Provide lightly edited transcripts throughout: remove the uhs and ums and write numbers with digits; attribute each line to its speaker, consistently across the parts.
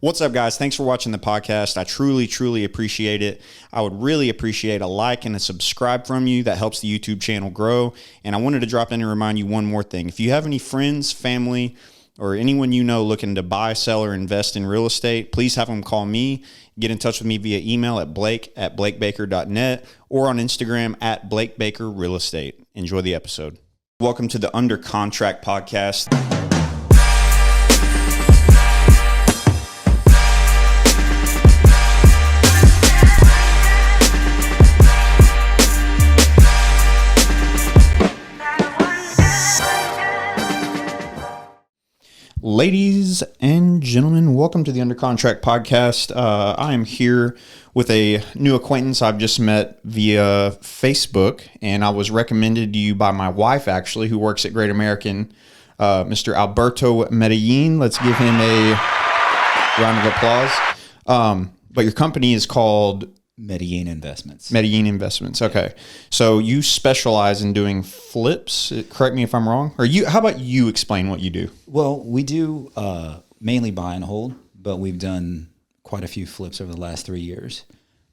Speaker 1: What's up, guys? Thanks for watching the podcast. I truly appreciate it. I would really appreciate a like and a subscribe from you. That helps the YouTube channel grow. And I wanted to drop in and remind you one more thing. If you have any friends, family, or anyone you know looking to buy, sell, or invest in real estate, please have them call me. Get in touch with me via email at blake@blakebaker.net or on Instagram at blakebakerrealestate. Enjoy the episode. Welcome to the Under Contract podcast. Ladies and gentlemen, welcome to the Under Contract podcast. I am here with a new acquaintance I've just met via Facebook, and I was recommended to you by my wife, actually, who works at Great American, Mr. Alberto Medellin. Let's give him a round of applause. But your company is called
Speaker 2: Medellin Investments.
Speaker 1: Medellin Investments. Okay. So you specialize in doing flips. Correct me if I'm wrong. Or you? How about you explain what you do?
Speaker 2: Well, we do mainly buy and hold, but we've done quite a few flips over the last 3 years.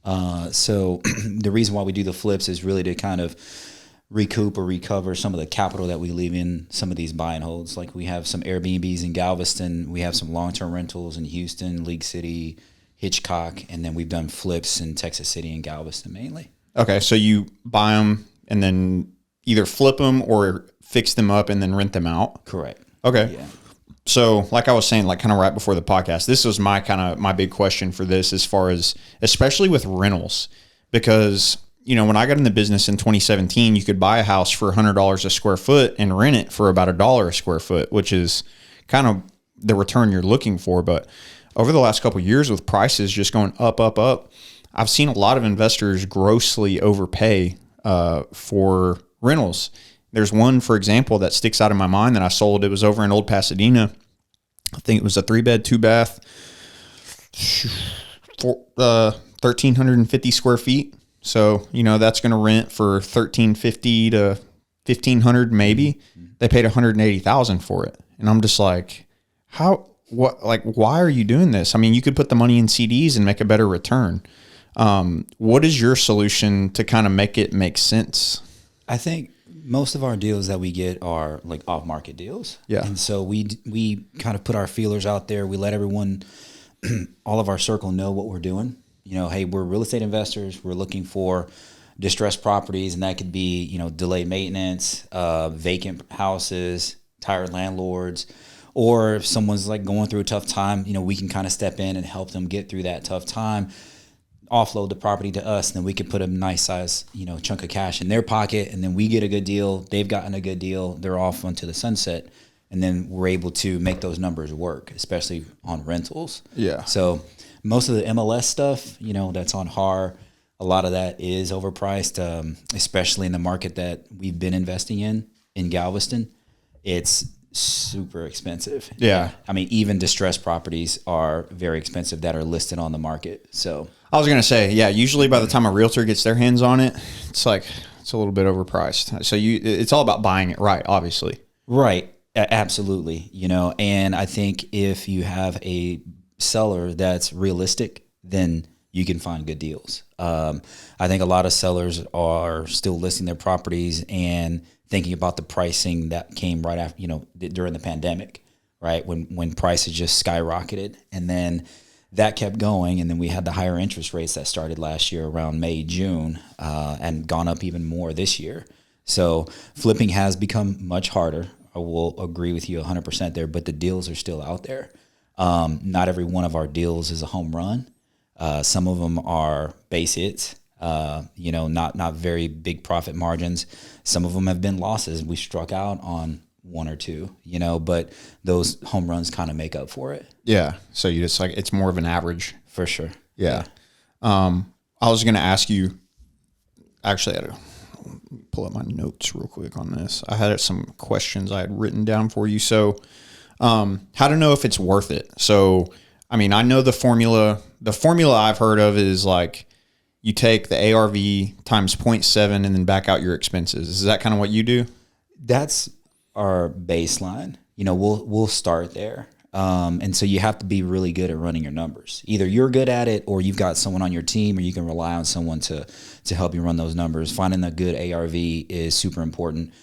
Speaker 2: So the reason why we do the flips is really to kind of recoup or recover some of the capital that we leave in some of these buy and holds. Like we have some Airbnbs in Galveston. We have some long-term rentals in Houston, League City, Hitchcock, and then we've done flips in Texas City and Galveston mainly.
Speaker 1: Okay, so you buy them and then either flip them or fix them up and then rent them out?
Speaker 2: Correct.
Speaker 1: Okay.
Speaker 2: Yeah.
Speaker 1: So like I was saying, like kind of right before the podcast, this was my big question for this as far as, especially with rentals, because, you know, when I got in the business in 2017, you could buy a house for $100 a square foot and rent it for about $1 a square foot, which is kind of the return you're looking for. But over the last couple of years with prices just going up, I've seen a lot of investors grossly overpay for rentals. There's one, for example, that sticks out in my mind that I sold. It was over in Old Pasadena. I think it was a 3-bed, 2-bath, 1,350 square feet. So, you know, that's going to rent for $1,350 to $1,500 maybe. They paid $180,000 for it. And I'm just like, why are you doing this? I mean, you could put the money in CDs and make a better return. What is your solution to kind of make it make sense?
Speaker 2: I think most of our deals that we get are like off-market deals.
Speaker 1: Yeah.
Speaker 2: And so we kind of put our feelers out there. We let everyone, all of our circle, know what we're doing. You know, hey, we're real estate investors. We're looking for distressed properties, and that could be, you know, delayed maintenance, vacant houses, tired landlords, or if someone's like going through a tough time, you know, we can kind of step in and help them get through that tough time, offload the property to us, and then we can put a nice size, you know, chunk of cash in their pocket, and then we get a good deal. They've gotten a good deal. They're off onto the sunset, and then we're able to make those numbers work, especially on rentals.
Speaker 1: Yeah.
Speaker 2: So most of the MLS stuff, you know, that's on HAR, a lot of that is overpriced, especially in the market that we've been investing in Galveston. It's super expensive.
Speaker 1: Yeah.
Speaker 2: I mean, even distressed properties are very expensive that are listed on the market. So
Speaker 1: I was going to say, yeah, usually by the time a realtor gets their hands on it, it's a little bit overpriced. So it's all about buying it right, obviously.
Speaker 2: Right. Absolutely. You know, and I think if you have a seller that's realistic, then you can find good deals. I think a lot of sellers are still listing their properties and thinking about the pricing that came right after, you know, during the pandemic, right? When prices just skyrocketed, and then that kept going. And then we had the higher interest rates that started last year around May, June, and gone up even more this year. So flipping has become much harder. I will agree with you 100% there, but the deals are still out there. Not every one of our deals is a home run. Some of them are base hits. You know, not very big profit margins. Some of them have been losses. We struck out on one or two, you know, but those home runs kind of make up for it.
Speaker 1: Yeah. So you just it's more of an average.
Speaker 2: For sure.
Speaker 1: Yeah. I was going to ask you, actually, I had to pull up my notes real quick on this. I had some questions I had written down for you. So, how to know if it's worth it. So, I mean, I know the formula I've heard of is like, you take the ARV times 0.7 and then back out your expenses. Is that kind of what you do?
Speaker 2: That's our baseline. You know, we'll start there. And so you have to be really good at running your numbers. Either you're good at it or you've got someone on your team or you can rely on someone to help you run those numbers. Finding a good ARV is super important.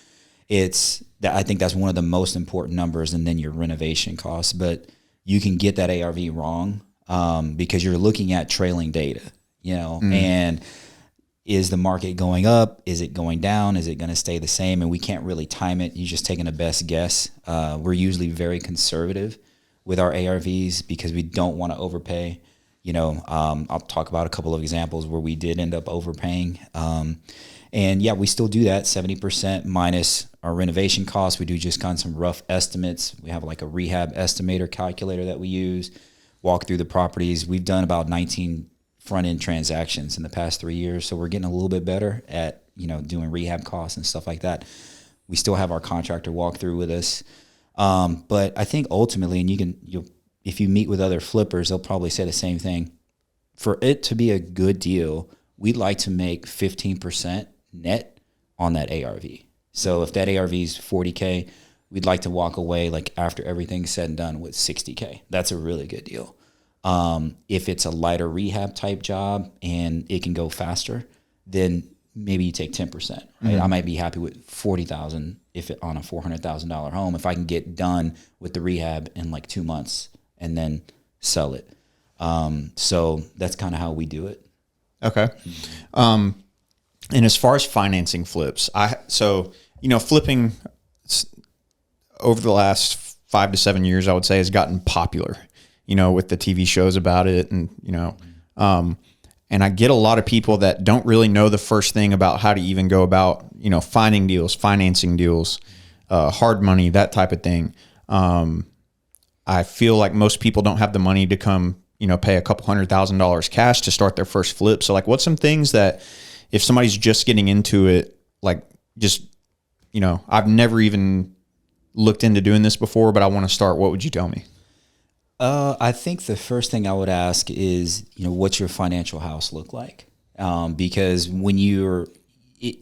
Speaker 2: I think that's one of the most important numbers, and then your renovation costs. But you can get that ARV wrong because you're looking at trailing data, and is the market going up? Is it going down? Is it going to stay the same? And we can't really time it. You're just taking a best guess. We're usually very conservative with our ARVs because we don't want to overpay. I'll talk about a couple of examples where we did end up overpaying. And yeah, we still do that 70% minus our renovation costs. We do just kind of some rough estimates. We have like a rehab estimator calculator that we use, walk through the properties. We've done about 19 front-end transactions in the past 3 years. So we're getting a little bit better at, doing rehab costs and stuff like that. We still have our contractor walk through with us. But I think ultimately, and if you meet with other flippers, they'll probably say the same thing. For it to be a good deal, we'd like to make 15% net on that ARV. So if that ARV is 40K, we'd like to walk away like after everything's said and done with 60K. That's a really good deal. If it's a lighter rehab type job and it can go faster, then maybe you take 10%. Right? Mm-hmm. I might be happy with 40,000 if it on a $400,000 home, if I can get done with the rehab in like 2 months and then sell it. So that's kind of how we do it.
Speaker 1: Okay. And as far as financing flips, flipping over the last 5 to 7 years, I would say, has gotten popular, with the TV shows about it. And, and I get a lot of people that don't really know the first thing about how to even go about, finding deals, financing deals, hard money, that type of thing. I feel like most people don't have the money to come, pay a couple $100,000 cash to start their first flip. So like, what's some things that if somebody's just getting into it, like just, I've never even looked into doing this before, but I want to start, what would you tell me?
Speaker 2: I think the first thing I would ask is, what's your financial house look like? Because when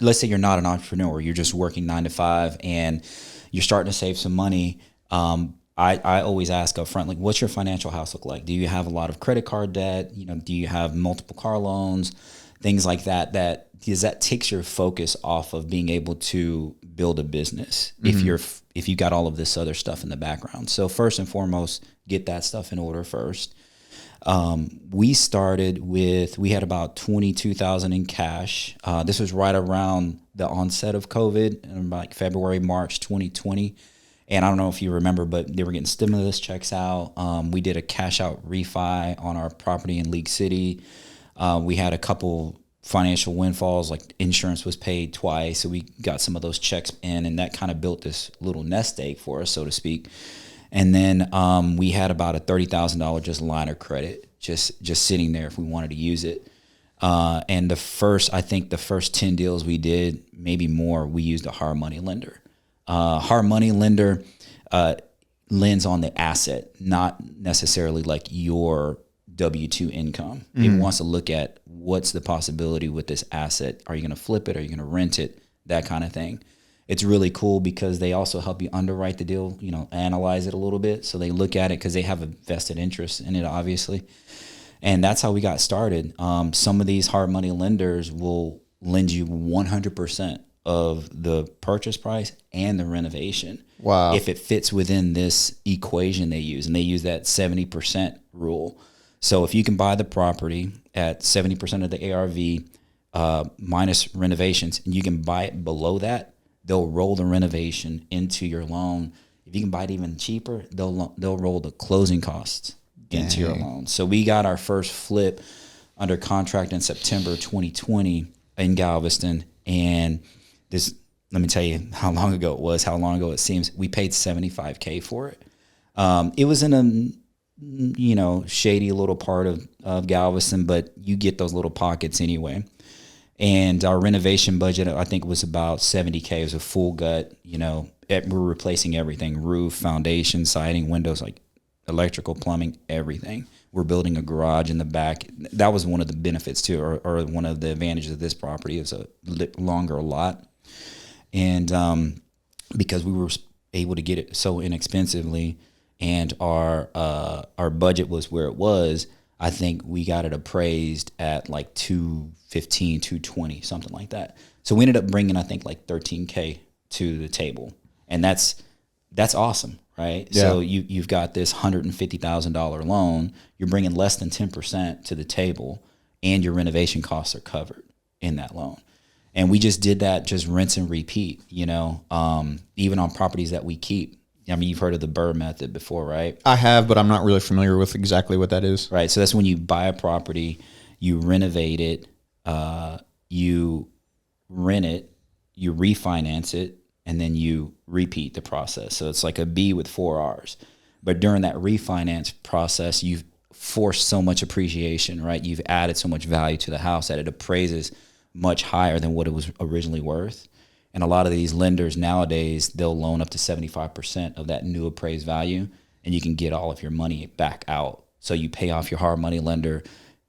Speaker 2: let's say you're not an entrepreneur, you're just working 9 to 5 and you're starting to save some money. I always ask up front, like, what's your financial house look like? Do you have a lot of credit card debt? Do you have multiple car loans? Things like that, because that takes your focus off of being able to build a business if you got all of this other stuff in the background. So first and foremost, get that stuff in order first. We had about 22,000 in cash. This was right around the onset of COVID, in like February, March 2020. And I don't know if you remember, but they were getting stimulus checks out. We did a cash out refi on our property in League City. We had a couple financial windfalls, like insurance was paid twice. So we got some of those checks in, and that kind of built this little nest egg for us, so to speak. And then we had about a $30,000 just line of credit, just sitting there if we wanted to use it. And the first 10 deals we did, maybe more, we used a hard money lender. Hard money lender lends on the asset, not necessarily like your W-2 income. Mm-hmm. It wants to look at what's the possibility with this asset. Are you going to flip it? Are you going to rent it? That kind of thing. It's really cool because they also help you underwrite the deal, analyze it a little bit. So they look at it because they have a vested interest in it, obviously. And that's how we got started. Some of these hard money lenders will lend you 100% of the purchase price and the renovation.
Speaker 1: Wow.
Speaker 2: If it fits within this equation they use, and they use that 70% rule. So if you can buy the property at 70% of the ARV minus renovations, and you can buy it below that, they'll roll the renovation into your loan. If you can buy it even cheaper, they'll roll the closing costs into your loan. So we got our first flip under contract in September 2020 in Galveston, and this, let me tell you how long ago it was, how long ago it seems. We paid $75K for it. It was in a shady little part of Galveston, but you get those little pockets anyway. And our renovation budget, I think, was about $70K. It was a full gut. We're replacing everything: roof, foundation, siding, windows, like electrical, plumbing, everything. We're building a garage in the back. That was one of the benefits too, or one of the advantages of this property. Is a longer lot, and because we were able to get it so inexpensively, and our budget was where it was, I think we got it appraised at like 215, 220, something like that. So we ended up bringing, I think, like 13K to the table, and that's awesome, right?
Speaker 1: Yeah.
Speaker 2: So you've got this $150,000 loan, you're bringing less than 10% to the table, and your renovation costs are covered in that loan. And we just did that, just rinse and repeat, even on properties that we keep. I mean, you've heard of the BRRRR method before, right?
Speaker 1: I have, but I'm not really familiar with exactly what that is.
Speaker 2: Right. So that's when you buy a property, you renovate it, you rent it, you refinance it, and then you repeat the process. So it's like a B with 4 R's. But during that refinance process, you've forced so much appreciation, right? You've added so much value to the house that it appraises much higher than what it was originally worth. And a lot of these lenders nowadays, they'll loan up to 75% of that new appraised value, and you can get all of your money back out. So you pay off your hard money lender,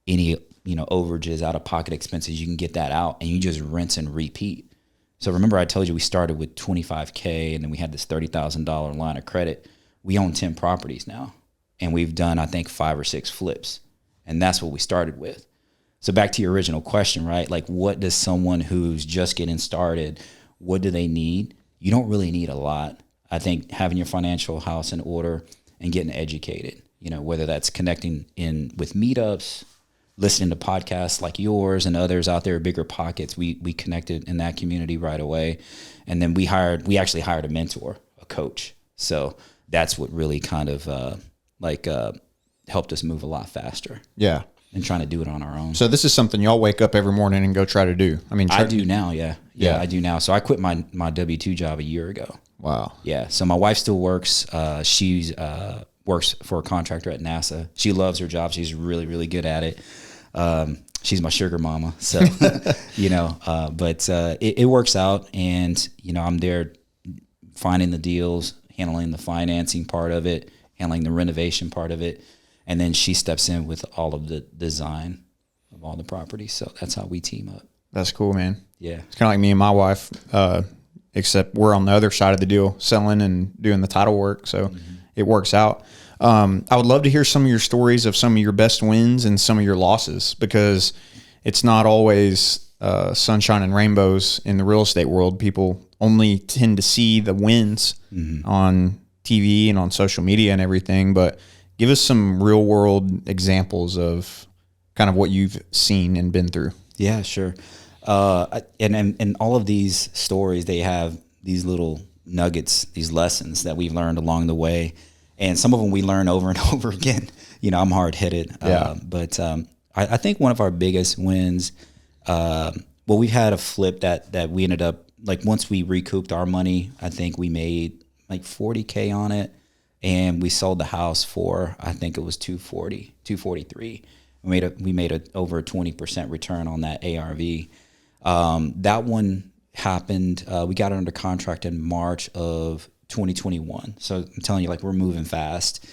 Speaker 2: any overages, out of pocket expenses, you can get that out, and you just rinse and repeat. So remember I told you we started with $25K, and then we had this $30,000 line of credit. We own 10 properties now, and we've done, I think, 5 or 6 flips, and that's what we started with. So back to your original question, right? Like, what does someone who's just getting started, what do they need? You don't really need a lot. I think having your financial house in order and getting educated, whether that's connecting in with meetups, listening to podcasts like yours and others out there, Bigger Pockets. We connected in that community right away. And then we actually hired a mentor, a coach. So that's what really kind of helped us move a lot faster.
Speaker 1: Yeah.
Speaker 2: And trying to do it on our own.
Speaker 1: So this is something y'all wake up every morning and go try to do. I mean,
Speaker 2: I do now. Yeah, I do now. So I quit my W-2 job a year ago.
Speaker 1: Wow.
Speaker 2: Yeah. So my wife still works. She's works for a contractor at NASA. She loves her job. She's really, really good at it. She's my sugar mama. So, but it works out, and, I'm there finding the deals, handling the financing part of it, handling the renovation part of it. And then she steps in with all of the design of all the properties. So that's how we team up.
Speaker 1: That's cool, man.
Speaker 2: Yeah.
Speaker 1: It's kind of like me and my wife, except we're on the other side of the deal, selling and doing the title work. So it works out. I would love to hear some of your stories of some of your best wins and some of your losses, because it's not always sunshine and rainbows in the real estate world. People only tend to see the wins on TV and on social media and everything, but give us some real world examples of kind of what you've seen and been through.
Speaker 2: Yeah, sure. And all of these stories, they have these little nuggets, these lessons that we've learned along the way. And some of them we learn over and over again. I'm hard-headed. But I think one of our biggest wins, we've had a flip that we ended up, like, once we recouped our money, I think we made like $40K on it. And we sold the house for, I think it was $243. We made over a 20% return on that ARV. That one happened. We got it under contract in March of 2021. So I'm telling you, like, we're moving fast.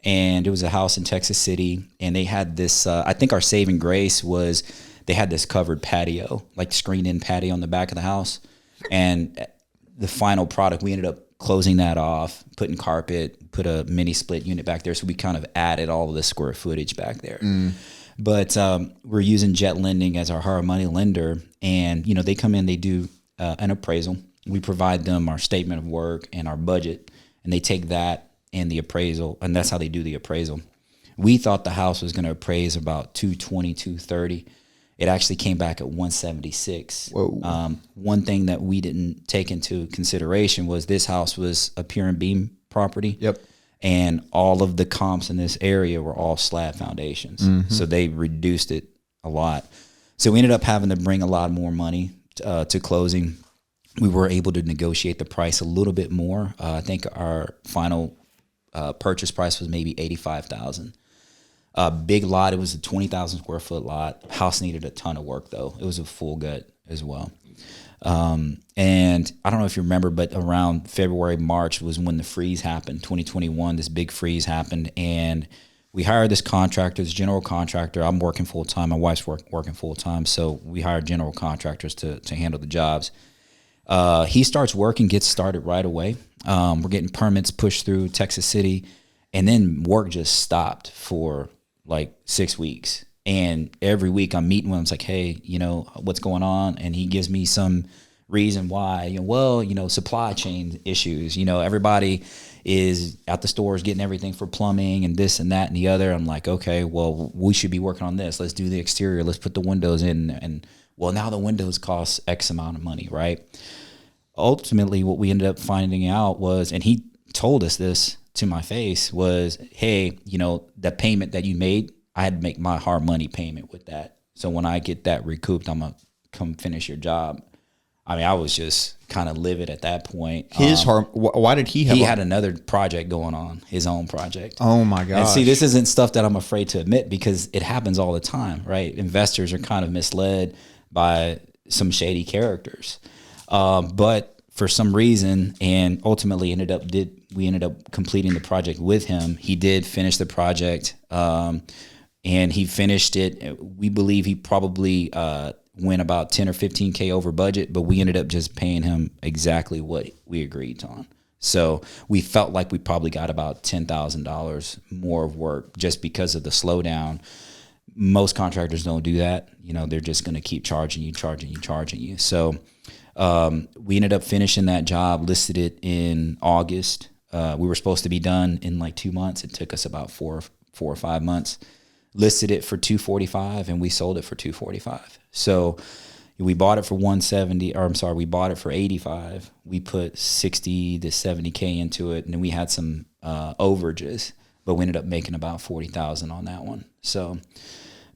Speaker 2: And it was a house in Texas City, and they had this. I think our saving grace was they had this covered patio, like screened-in patio on the back of the house. And the final product, we ended up closing that off, putting carpet, put a mini split unit back there. So we kind of added all of the square footage back there. But we're using Jet Lending as our hard money lender. And, they come in, they do an appraisal. We provide them our statement of work and our budget, and they take that and the appraisal, and that's how they do the appraisal. We thought the house was going to appraise about 220, 230. It actually came back at 176.
Speaker 1: Whoa.
Speaker 2: One thing that we didn't take into consideration was this house was a pier and beam property.
Speaker 1: Yep.
Speaker 2: And all of the comps in this area were all slab foundations. So they reduced it a lot. So we ended up having to bring a lot more money to closing. We were able to negotiate the price a little bit more. I think our final purchase price was maybe $85,000. Big lot. It was a 20,000 square foot lot. House needed a ton of work though. It was a full gut as well. And I don't know if you remember, but around February, March was when the freeze happened. 2021, this big freeze happened, and we hired this contractor, this general contractor. I'm working full time. My wife's working full time, so we hired general contractors to handle the jobs. He starts working, gets started right away. We're getting permits pushed through Texas City. And then work just stopped for like 6 weeks. And every week I'm meeting with him. It's like, hey, what's going on? And he gives me some reason why. Supply chain issues. Everybody is at the stores getting everything for plumbing and this and that and the other. I'm like, okay, well, we should be working on this. Let's do the exterior. Let's put the windows in. And well, now the windows cost X amount of money, right? Ultimately, what we ended up finding out was, and he told us this to my face, was, hey, the payment that you made, I had to make my hard money payment with that. So when I get that recouped, I'm going to come finish your job. I mean, I was just kind of livid at that point.
Speaker 1: Why did he have?
Speaker 2: He had another project going on, his own project.
Speaker 1: Oh my God!
Speaker 2: And see, this isn't stuff that I'm afraid to admit because it happens all the time, right? Investors are kind of misled by some shady characters, but for some reason, and ultimately we ended up completing the project with him. He did finish the project, and he finished it. We believe he probably went about 10 or 15K over budget, but we ended up just paying him exactly what we agreed on. So we felt like we probably got about $10,000 more of work just because of the slowdown. Most contractors don't do that. They're just going to keep charging you. So we ended up finishing that job, listed it in August. We were supposed to be done in like 2 months. It took us about four or 5 months. Listed it for $245 and we sold it for $245. So we bought it for we bought it for $85. We put $60 to $70K into it, and then we had some overages, but we ended up making about $40,000 on that one. So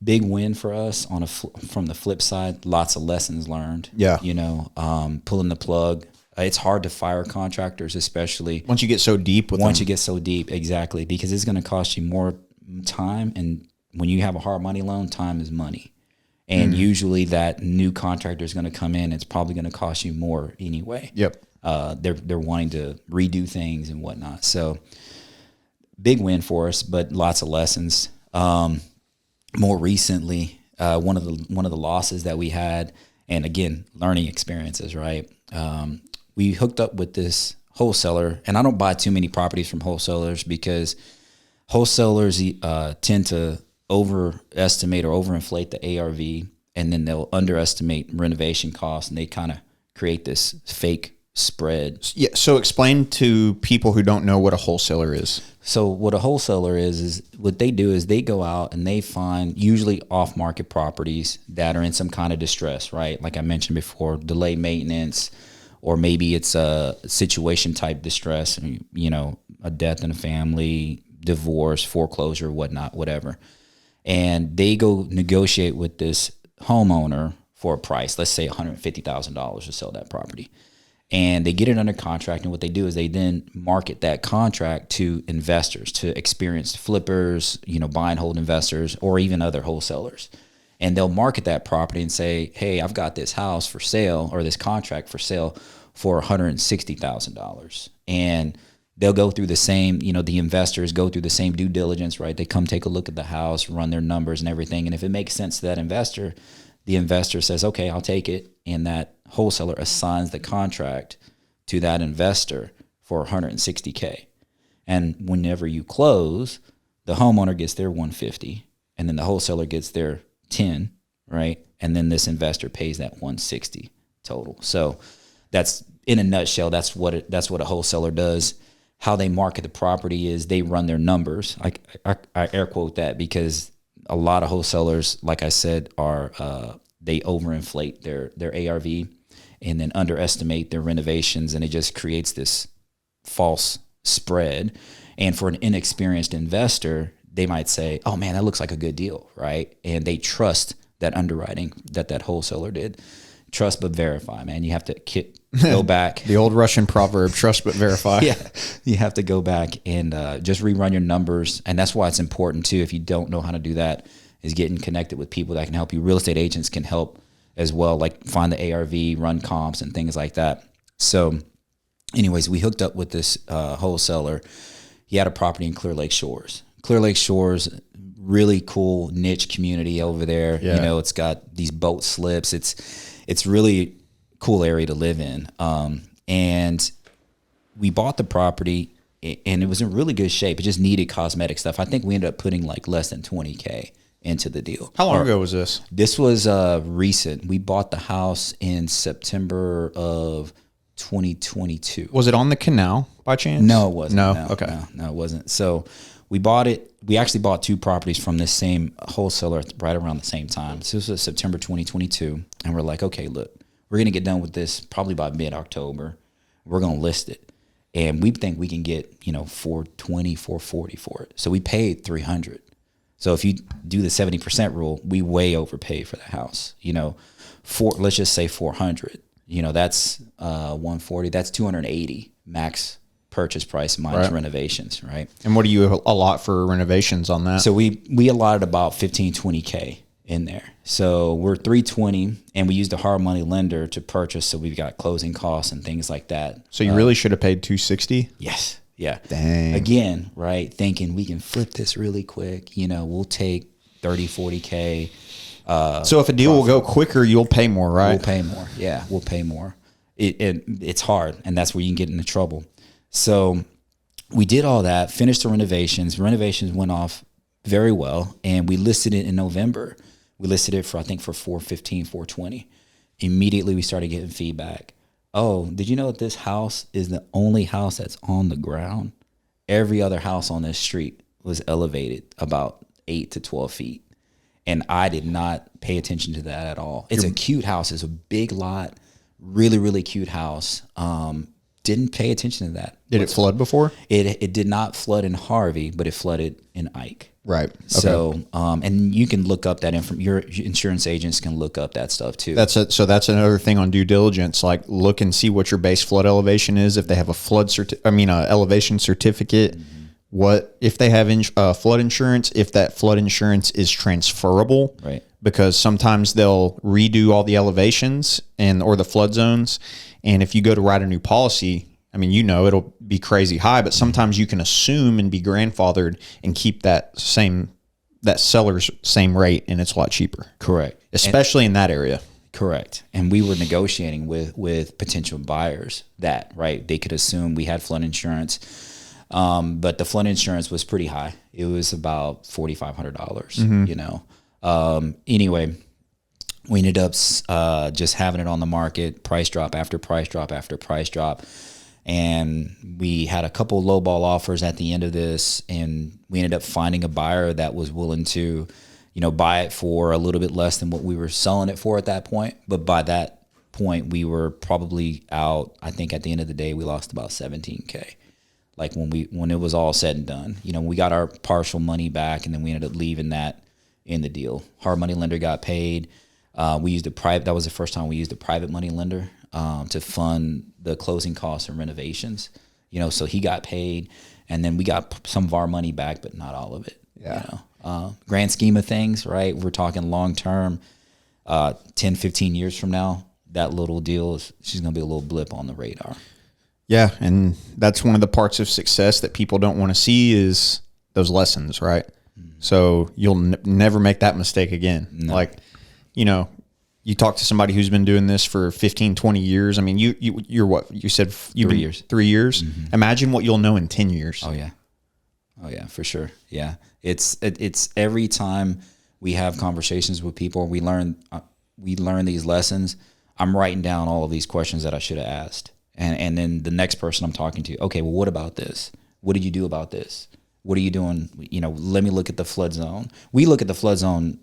Speaker 2: big win for us. From the flip side, lots of lessons learned.
Speaker 1: Yeah,
Speaker 2: pulling the plug. It's hard to fire contractors, especially
Speaker 1: once you get so deep with them.
Speaker 2: Once you get so deep, exactly, because it's going to cost you more time, and when you have a hard money loan, time is money. And usually that new contractor is going to come in. It's probably going to cost you more anyway.
Speaker 1: Yep.
Speaker 2: They're wanting to redo things and whatnot. So big win for us, but lots of lessons. More recently, one of the losses that we had, and again, learning experiences, right? We hooked up with this wholesaler, and I don't buy too many properties from wholesalers because wholesalers tend to overestimate or overinflate the ARV, and then they'll underestimate renovation costs, and they kind of create this fake spread.
Speaker 1: Yeah. So explain to people who don't know what a wholesaler is.
Speaker 2: So what a wholesaler is what they do is they go out and they find usually off-market properties that are in some kind of distress, right? Like I mentioned before, delay maintenance, or maybe it's a situation type distress, a death in a family, divorce, foreclosure, whatnot, whatever. And they go negotiate with this homeowner for a price, let's say $150,000 to sell that property. And they get it under contract. And what they do is they then market that contract to investors, to experienced flippers, buy and hold investors, or even other wholesalers. And they'll market that property and say, hey, I've got this house for sale, or this contract for sale for $160,000. And they'll go through the same, the investors go through the same due diligence, right? They come take a look at the house, run their numbers and everything. And if it makes sense to that investor, the investor says, okay, I'll take it. And that wholesaler assigns the contract to that investor for $160K. And whenever you close, the homeowner gets their $150, and then the wholesaler gets their $10, right? And then this investor pays that $160 total. So that's, in a nutshell, that's what a wholesaler does. How they market the property is they run their numbers. I air quote that because a lot of wholesalers, like I said, are they overinflate their ARV and then underestimate their renovations, and it just creates this false spread. And for an inexperienced investor, they might say, oh man, that looks like a good deal, right? And they trust that underwriting that wholesaler did. Trust but verify, man. You have to go back.
Speaker 1: The old Russian proverb, trust but verify.
Speaker 2: Yeah, you have to go back and just rerun your numbers. And that's why it's important too, if you don't know how to do that, is getting connected with people that can help you. Real estate agents can help as well, like find the ARV, run comps and things like that. So anyways, we hooked up with this wholesaler. He had a property in Clear Lake Shores. Clear Lake Shores, really cool niche community over there.
Speaker 1: Yeah.
Speaker 2: It's got these boat slips. It's really cool area to live in. And we bought the property. and it was in really good shape. It just needed cosmetic stuff. I think we ended up putting like less than $20K into the deal.
Speaker 1: How long ago was this?
Speaker 2: This was recent. We bought the house in September of 2022.
Speaker 1: Was it on the canal by chance?
Speaker 2: No, it wasn't.
Speaker 1: No? Okay.
Speaker 2: No, it wasn't. So we bought it. We actually bought 2 properties from this same wholesaler right around the same time. So this was September 2022. And we're like, okay, look, we're going to get done with this probably by mid-October. We're going to list it. And we think we can get, $420, $440 for it. So we paid $300. So if you do the 70% rule, we way overpaid for the house. Let's just say $400. That's $140. That's $280 max purchase price minus renovations, right?
Speaker 1: And what do you allot for renovations on that?
Speaker 2: So we allotted about 15, 20K in there. So we're $320, and we used a hard money lender to purchase. So we've got closing costs and things like that.
Speaker 1: So you really should have paid $260?
Speaker 2: Yes. Yeah.
Speaker 1: Dang.
Speaker 2: Again, right? Thinking we can flip this really quick. We'll take 30, 40K.
Speaker 1: So if a deal will go quicker, you'll pay more, right?
Speaker 2: We'll pay more. Yeah, we'll pay more. It's hard, and that's where you can get into trouble. So we did all that, finished the renovations. Renovations went off very well, and we listed it in November. We listed it for, I think, for $415, $420. Immediately, we started getting feedback. Oh, did you know that this house is the only house that's on the ground? Every other house on this street was elevated about 8 to 12 feet. And I did not pay attention to that at all. It's a cute house. It's a big lot, really, really cute house. Didn't pay attention to that.
Speaker 1: Did it flood before?
Speaker 2: It did not flood in Harvey, but it flooded in Ike.
Speaker 1: Right. Okay.
Speaker 2: So, and you can look up that your insurance agents can look up that stuff too.
Speaker 1: So that's another thing on due diligence. Like, look and see what your base flood elevation is. If they have a elevation certificate. Mm-hmm. What if they have flood insurance? If that flood insurance is transferable,
Speaker 2: right?
Speaker 1: Because sometimes they'll redo all the elevations or the flood zones, and if you go to write a new policy, it'll be crazy high. But sometimes you can assume and be grandfathered and keep that seller's same rate, and it's a lot cheaper.
Speaker 2: Correct,
Speaker 1: especially in that area.
Speaker 2: Correct. And we were negotiating with potential buyers that they could assume we had flood insurance. But the flood insurance was pretty high. It was about $4,500, Anyway, we ended up just having it on the market, price drop after price drop after price drop. And we had a couple lowball offers at the end of this, and we ended up finding a buyer that was willing to, buy it for a little bit less than what we were selling it for at that point. But by that point, we were probably out. I think at the end of the day, we lost about $17K. Like when it was all said and done, we got our partial money back, and then we ended up leaving that in the deal. Hard money lender got paid. We used that was the first time we used a private money lender to fund the closing costs and renovations. So he got paid, and then we got some of our money back, but not all of it.
Speaker 1: Yeah.
Speaker 2: Grand scheme of things, right? We're talking long term, 10, 15 years from now, that little deal she's going to be a little blip on the radar.
Speaker 1: Yeah, and that's one of the parts of success that people don't want to see is those lessons, right? Mm-hmm. So you'll never make that mistake again. No. Like, you talk to somebody who's been doing this for 15, 20 years. You're what? You said you've
Speaker 2: 3 years.
Speaker 1: 3 years? Mm-hmm. Imagine what you'll know in 10 years.
Speaker 2: Oh, yeah, for sure. Yeah. It's every time we have conversations with people, we learn these lessons. I'm writing down all of these questions that I should have asked. And then the next person I'm talking to, okay, well, what about this? What did you do about this? What are you doing? Let me look at the flood zone. We look at the flood zone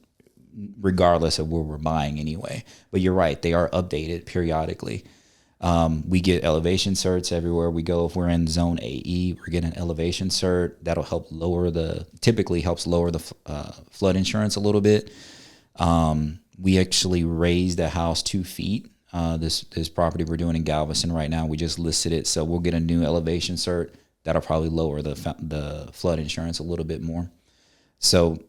Speaker 2: regardless of where we're buying anyway. But you're right. They are updated periodically. We get elevation certs everywhere we go. If we're in zone AE, we're getting an elevation cert. That'll typically helps lower the flood insurance a little bit. We actually raised the house 2 feet. This property we're doing in Galveston right now, we just listed it, so we'll get a new elevation cert that'll probably lower the flood insurance a little bit more. So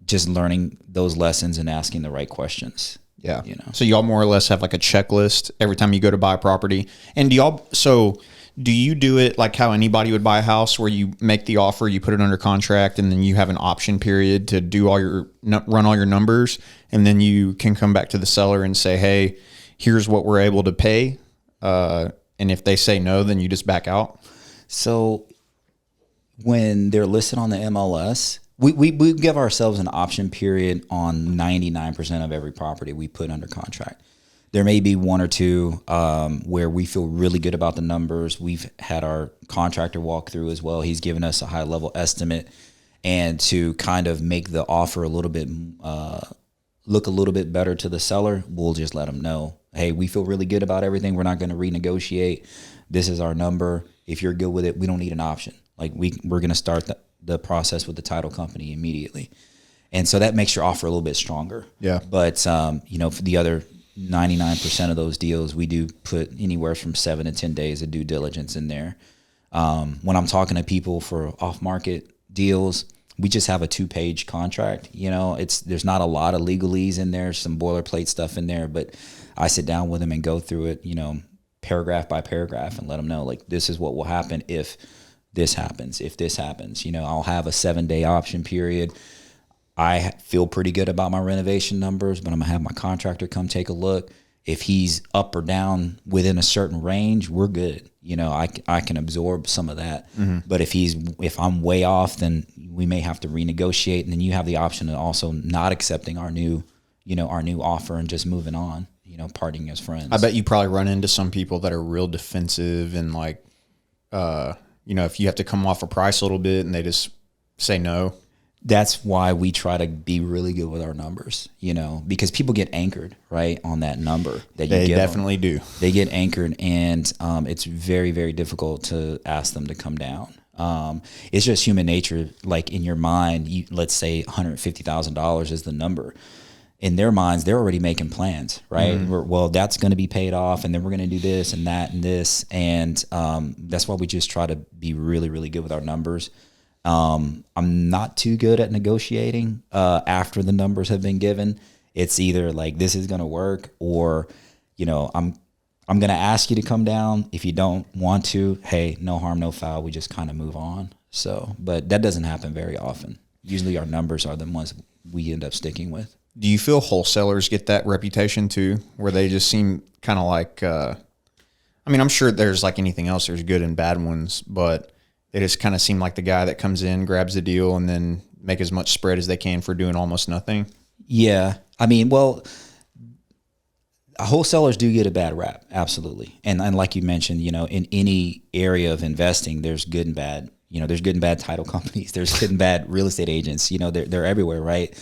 Speaker 2: just learning those lessons and asking the right questions.
Speaker 1: Yeah. So y'all more or less have like a checklist every time you go to buy a property. And do you do it like how anybody would buy a house, where you make the offer, you put it under contract, and then you have an option period to do run all your numbers, and then you can come back to the seller and say, hey, here's what we're able to pay. And if they say no, then you just back out.
Speaker 2: So when they're listed on the MLS, we give ourselves an option period on 99% of every property we put under contract. There may be one or two where we feel really good about the numbers. We've had our contractor walk through as well. He's given us a high level estimate, and to kind of make the offer a little bit look a little bit better to the seller, we'll just let them know, hey, we feel really good about everything. We're not going to renegotiate. This is our number. If you're good with it, we don't need an option. Like we're going to start the process with the title company immediately. And so that makes your offer a little bit stronger.
Speaker 1: Yeah.
Speaker 2: But, for the other 99% of those deals, we do put anywhere from 7 to 10 days of due diligence in there. When I'm talking to people for off-market deals, we just have a 2-page contract. There's not a lot of legalese in there, some boilerplate stuff in there, but I sit down with them and go through it, paragraph by paragraph, and let them know, like, this is what will happen if this happens. If this happens, I'll have a 7-day option period. I feel pretty good about my renovation numbers, but I'm gonna have my contractor come take a look. If he's up or down within a certain range, we're good. I can absorb some of that. Mm-hmm. But if I'm way off, then we may have to renegotiate, and then you have the option of also not accepting our new offer and just moving on. Parting as friends.
Speaker 1: I bet you probably run into some people that are real defensive and like, if you have to come off a price a little bit and they just say no.
Speaker 2: That's why we try to be really good with our numbers, because people get anchored, right, on that number that you
Speaker 1: They
Speaker 2: give
Speaker 1: definitely
Speaker 2: them.
Speaker 1: do.
Speaker 2: They get anchored, and it's very, very difficult to ask them to come down. It's just human nature. Like in your mind, let's say $150,000 is the number. In their minds, they're already making plans, right? Well, that's going to be paid off, and then we're going to do this and that and this. And that's why we just try to be really, really good with our numbers. I'm not too good at negotiating after the numbers have been given. It's either like, this is going to work, or, I'm going to ask you to come down. If you don't want to, hey, no harm, no foul. We just kind of move on. So, but that doesn't happen very often. Usually our numbers are the ones we end up sticking with.
Speaker 1: Do you feel wholesalers get that reputation too, where they just seem kind of like, I'm sure there's like anything else, there's good and bad ones, but they just kind of seem like the guy that comes in, grabs the deal, and then make as much spread as they can for doing almost nothing?
Speaker 2: Yeah. Wholesalers do get a bad rap. Absolutely. And like you mentioned, in any area of investing, there's good and bad. There's good and bad title companies. There's good and bad real estate agents. They're everywhere, right?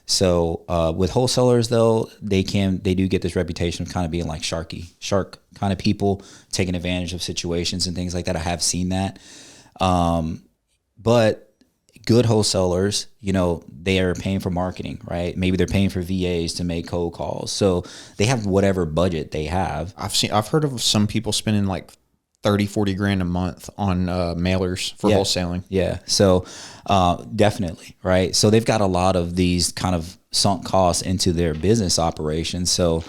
Speaker 2: So with wholesalers, though, they do get this reputation of kind of being like shark kind of people, taking advantage of situations and things like that. I have seen that. But good wholesalers, they are paying for marketing, right? Maybe they're paying for VAs to make cold calls. So they have whatever budget they have.
Speaker 1: I've heard of some people spending like 30, 40 grand a month on mailers for wholesaling.
Speaker 2: Yeah. So definitely, right? So they've got a lot of these kind of sunk costs into their business operations. So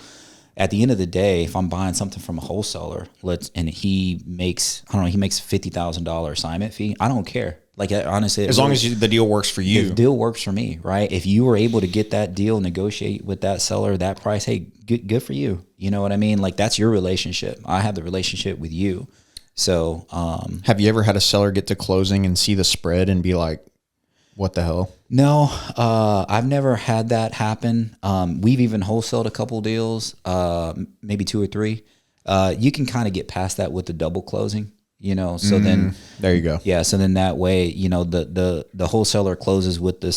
Speaker 2: at the end of the day, if I'm buying something from a wholesaler, and he makes $50,000 assignment fee, I don't care. Like, honestly,
Speaker 1: as long as the deal works for you,
Speaker 2: the deal works for me, right? If you were able to get that deal, negotiate with that seller, that price, hey, good for you. You know what I mean? Like, that's your relationship. I have the relationship with you. So,
Speaker 1: have you ever had a seller get to closing and see the spread and be like, what the hell?
Speaker 2: No, I've never had that happen. We've even wholesaled a couple deals, maybe 2 or 3. You can kind of get past that with the double closing, so then
Speaker 1: there you go.
Speaker 2: Yeah. So then that way, the wholesaler closes with the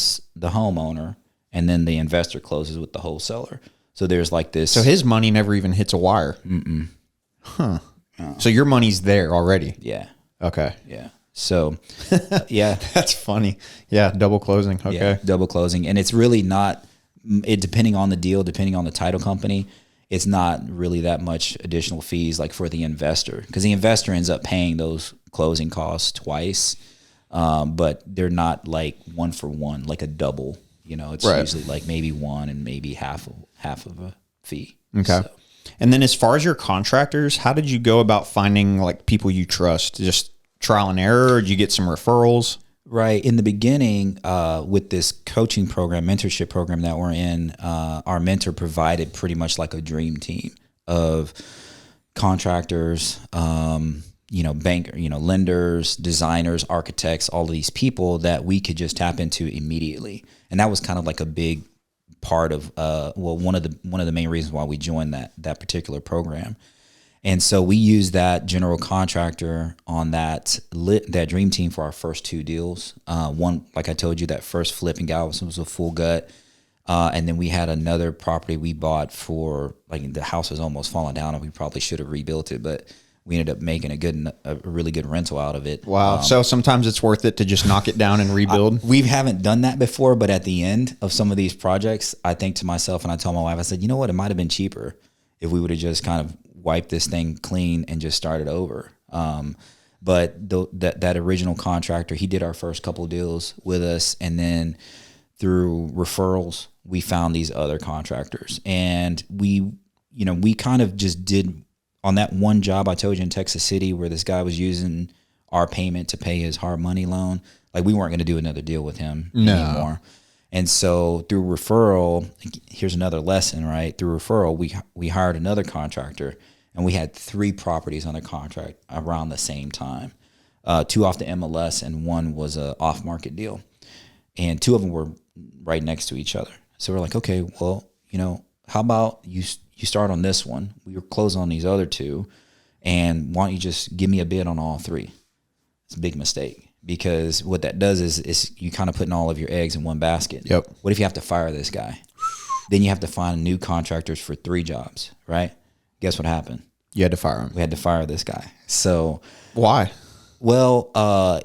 Speaker 2: homeowner, and then the investor closes with the wholesaler. So there's like this.
Speaker 1: So his money never even hits a wire. Huh. So your money's there already.
Speaker 2: Yeah.
Speaker 1: Okay.
Speaker 2: Yeah. So, yeah.
Speaker 1: That's funny. Yeah, double closing. Okay.
Speaker 2: Yeah, double closing. And it's really not, depending on the deal, depending on the title company, it's not really that much additional fees like for the investor, because the investor ends up paying those closing costs twice, but they're not like one for one, like a double. It's usually like maybe one and maybe half of a fee.
Speaker 1: Okay. So. And then as far as your contractors, how did you go about finding like people you trust? Just trial and error, or did you get some referrals?
Speaker 2: Right. In the beginning, with this coaching program, mentorship program that we're in, our mentor provided pretty much like a dream team of contractors, lenders, designers, architects, all of these people that we could just tap into immediately. And that was kind of like a big part of, one of the main reasons why we joined that particular program. And so we used that general contractor on that dream team for our first 2 deals. One, like I told you, that first flip in Galveston was a full gut. And then we had another property we bought for, like, the house was almost falling down and we probably should have rebuilt it, but we ended up making a really good rental out of it.
Speaker 1: Wow. So sometimes it's worth it to just knock it down and rebuild.
Speaker 2: We haven't done that before, but at the end of some of these projects, I think to myself, and I told my wife, I said, you know what, it might have been cheaper if we would have just kind of wiped this thing clean and just started over. But that original contractor, he did our first couple of deals with us, and then through referrals, we found these other contractors, and we kind of just did on that one job I told you in Texas City where this guy was using our payment to pay his hard money loan. Like, we weren't going to do another deal with him anymore. And so through referral, here's another lesson, right? Through referral, we hired another contractor, and we had 3 properties under contract around the same time. 2 off the MLS, and 1 was a off-market deal. And 2 of them were right next to each other. So we're like, okay, well, how about you start on this one? We were closing on these other 2, and why don't you just give me a bid on all 3? It's a big mistake, because what that does is you kind of putting all of your eggs in one basket.
Speaker 1: Yep.
Speaker 2: What if you have to fire this guy? Then you have to find new contractors for 3 jobs, right? Guess what happened?
Speaker 1: You had to fire him.
Speaker 2: We had to fire this guy. So
Speaker 1: why?
Speaker 2: Well, I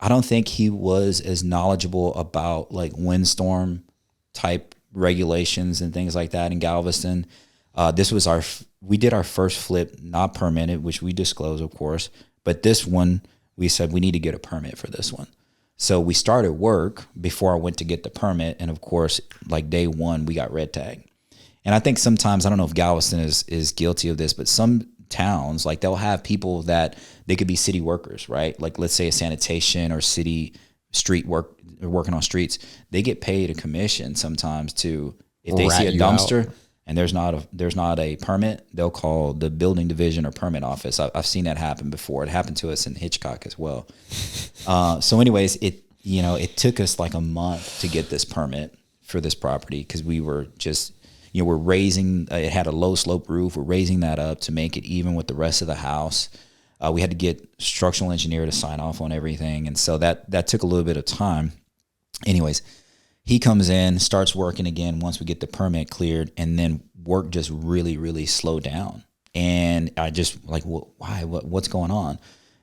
Speaker 2: don't think he was as knowledgeable about, like, windstorm type regulations and things like that in Galveston. We did our first flip, not permitted, which we disclose, of course, but this one, we said we need to get a permit for this one. So we started work before I went to get the permit. And of course, like, day 1, we got red tagged. And I think sometimes, I don't know if Galveston is guilty of this, but some towns, like, they'll have people that they could be city workers, right? Like, let's say a sanitation or city street work, working on streets. They get paid a commission sometimes to, if they see a dumpster and there's not a permit, they'll call the building division or permit office. I've seen that happen before. It happened to us in Hitchcock as well. So anyways, it took us like a month to get this permit for this property, because we were just, we're raising, it had a low slope roof. We're raising that up to make it even with the rest of the house. We had to get structural engineer to sign off on everything. And so that took a little bit of time. Anyways, he comes in, starts working again once we get the permit cleared, and then work just really, really slowed down. And I just like, why? What's going on?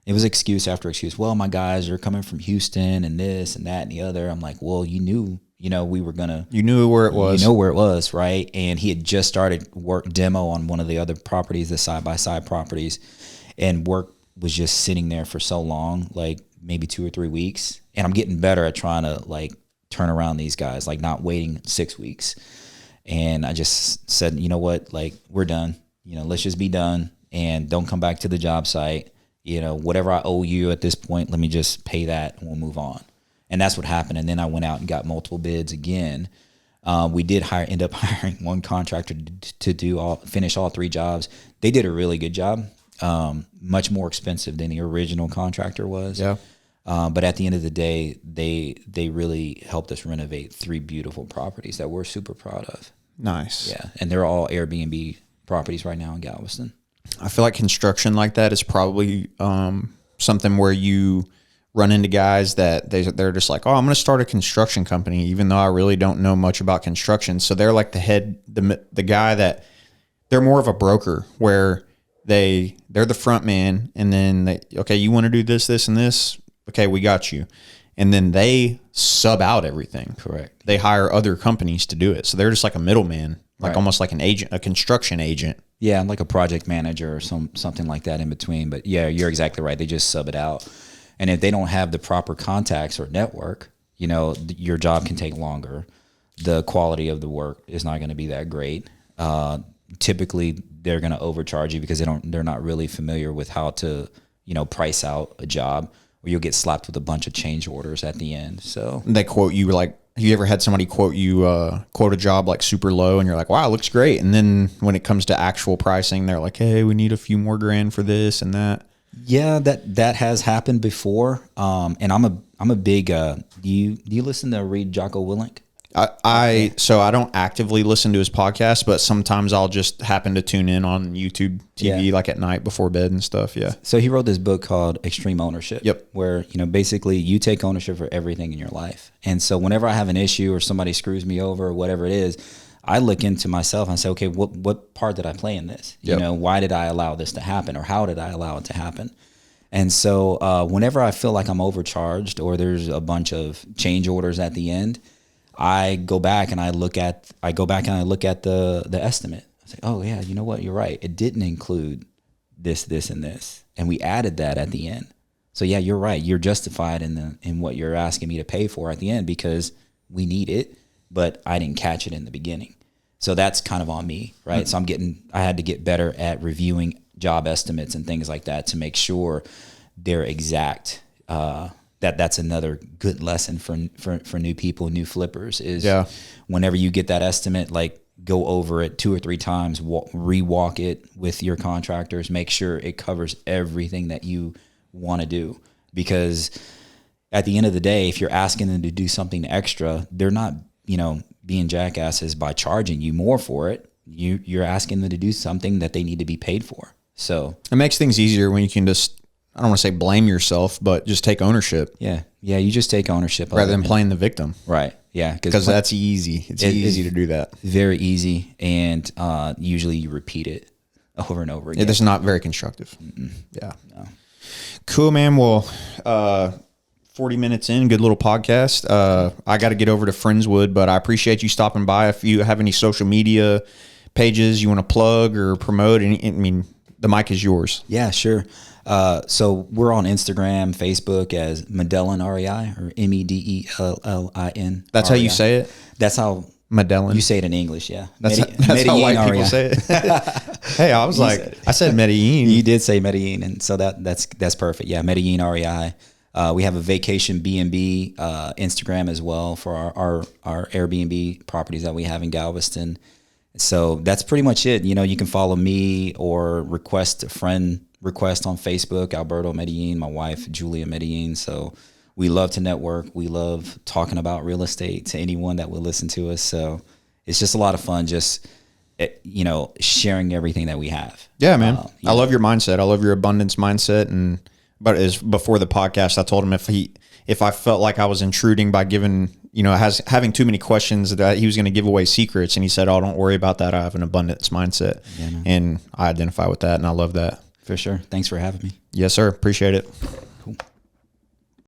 Speaker 2: It was excuse after excuse. Well, my guys are coming from Houston and this and that and the other. I'm like, well, you knew we were gonna.
Speaker 1: You knew where it was.
Speaker 2: You know where it was, right? And he had just started work demo on one of the other properties, the side by side properties, and work was just sitting there for so long, like maybe 2 or 3 weeks. And I'm getting better at trying to, like, turn around these guys, like not waiting 6 weeks. And I just said, you know what, like, we're done. Let's just be done and don't come back to the job site. Whatever I owe you at this point, let me just pay that and we'll move on. And that's what happened. And then I went out and got multiple bids again. We did end up hiring one contractor to finish all 3 jobs. They did a really good job. Much more expensive than the original contractor was.
Speaker 1: Yeah.
Speaker 2: But at the end of the day, they really helped us renovate 3 beautiful properties that we're super proud of.
Speaker 1: Nice.
Speaker 2: Yeah. And they're all Airbnb properties right now in Galveston.
Speaker 1: I feel like construction like that is probably something where you run into guys that they're just like, oh, I'm going to start a construction company, even though I really don't know much about construction. So they're like the guy that they're more of a broker, where they're the front man, and then okay, you want to do this, this, and this. Okay, we got you. And then they sub out everything.
Speaker 2: Correct.
Speaker 1: They hire other companies to do it. So they're just like a middleman, like
Speaker 2: right.
Speaker 1: Almost like an agent, a construction agent.
Speaker 2: Yeah, like a project manager or something like that in between. But yeah, you're exactly right. They just sub it out. And if they don't have the proper contacts or network, your job can take longer. The quality of the work is not going to be that great. Typically, they're going to overcharge you because they're not really familiar with how to, price out a job, or you'll get slapped with a bunch of change orders at the end. So
Speaker 1: they quote you like, have you ever had somebody quote a job like super low, and you're like, wow, it looks great. And then when it comes to actual pricing, they're like, hey, we need a few more grand for this and that.
Speaker 2: Yeah, that has happened before. And I'm a big. Do you listen to Reed Jocko Willink?
Speaker 1: So I don't actively listen to his podcast, but sometimes I'll just happen to tune in on YouTube TV like at night before bed and stuff. Yeah.
Speaker 2: So he wrote this book called Extreme Ownership.
Speaker 1: Yep.
Speaker 2: Where, basically you take ownership for everything in your life. And so whenever I have an issue or somebody screws me over or whatever it is, I look into myself and say, okay, what part did I play in this?
Speaker 1: Yep.
Speaker 2: Why did I allow this to happen, or how did I allow it to happen? And so whenever I feel like I'm overcharged or there's a bunch of change orders at the end, I go back and I look at the estimate. I say, oh yeah, you know what? You're right. It didn't include this, and this, and we added that at the end. So yeah, you're right. You're justified in what you're asking me to pay for at the end because we need it, but I didn't catch it in the beginning. So that's kind of on me, right? Mm-hmm. So I had to get better at reviewing job estimates and things like that to make sure they're exact. That's another good lesson for new people, new flippers is whenever you get that estimate, like go over it 2 or 3 times, rewalk it with your contractors, make sure it covers everything that you want to do. Because at the end of the day, if you're asking them to do something extra, they're not, being jackasses by charging you more for it. You're asking them to do something that they need to be paid for. So
Speaker 1: it makes things easier when you can just, I don't want to say blame yourself, but just take ownership.
Speaker 2: Yeah. You just take ownership
Speaker 1: rather than playing the victim.
Speaker 2: Right. Yeah.
Speaker 1: Because that's easy. It's easy to do that.
Speaker 2: Very easy. And usually you repeat it over and over again.
Speaker 1: It's not very constructive.
Speaker 2: Mm-mm.
Speaker 1: Yeah.
Speaker 2: No.
Speaker 1: Cool, man. Well, 40 minutes in, good little podcast. I got to get over to Friendswood, but I appreciate you stopping by. If you have any social media pages you want to plug or promote, the mic is yours.
Speaker 2: Yeah, sure. So we're on Instagram, Facebook as Medellin REI or Medellin.
Speaker 1: That's how you say it?
Speaker 2: That's how
Speaker 1: Medellin.
Speaker 2: You say it in English, yeah.
Speaker 1: That's how white people say it. Hey, I was I said Medellin.
Speaker 2: You did say Medellin, and so that's perfect. Yeah, Medellin REI. We have a vacation B&B Instagram as well for our Airbnb properties that we have in Galveston. So that's pretty much it. You can follow me or request a friend request on Facebook, Alberto Medellin, my wife, Julia Medellin. So we love to network. We love talking about real estate to anyone that will listen to us. So it's just a lot of fun, just, sharing everything that we have.
Speaker 1: Yeah, man. I love your mindset. I love your abundance mindset. But as before the podcast, I told him if I felt like I was intruding by giving, having too many questions, that he was going to give away secrets. And he said, "Oh, don't worry about that. I have an abundance mindset." Yeah, and I identify with that, and I love that.
Speaker 2: For sure. Thanks for having me.
Speaker 1: Yes, sir. Appreciate it.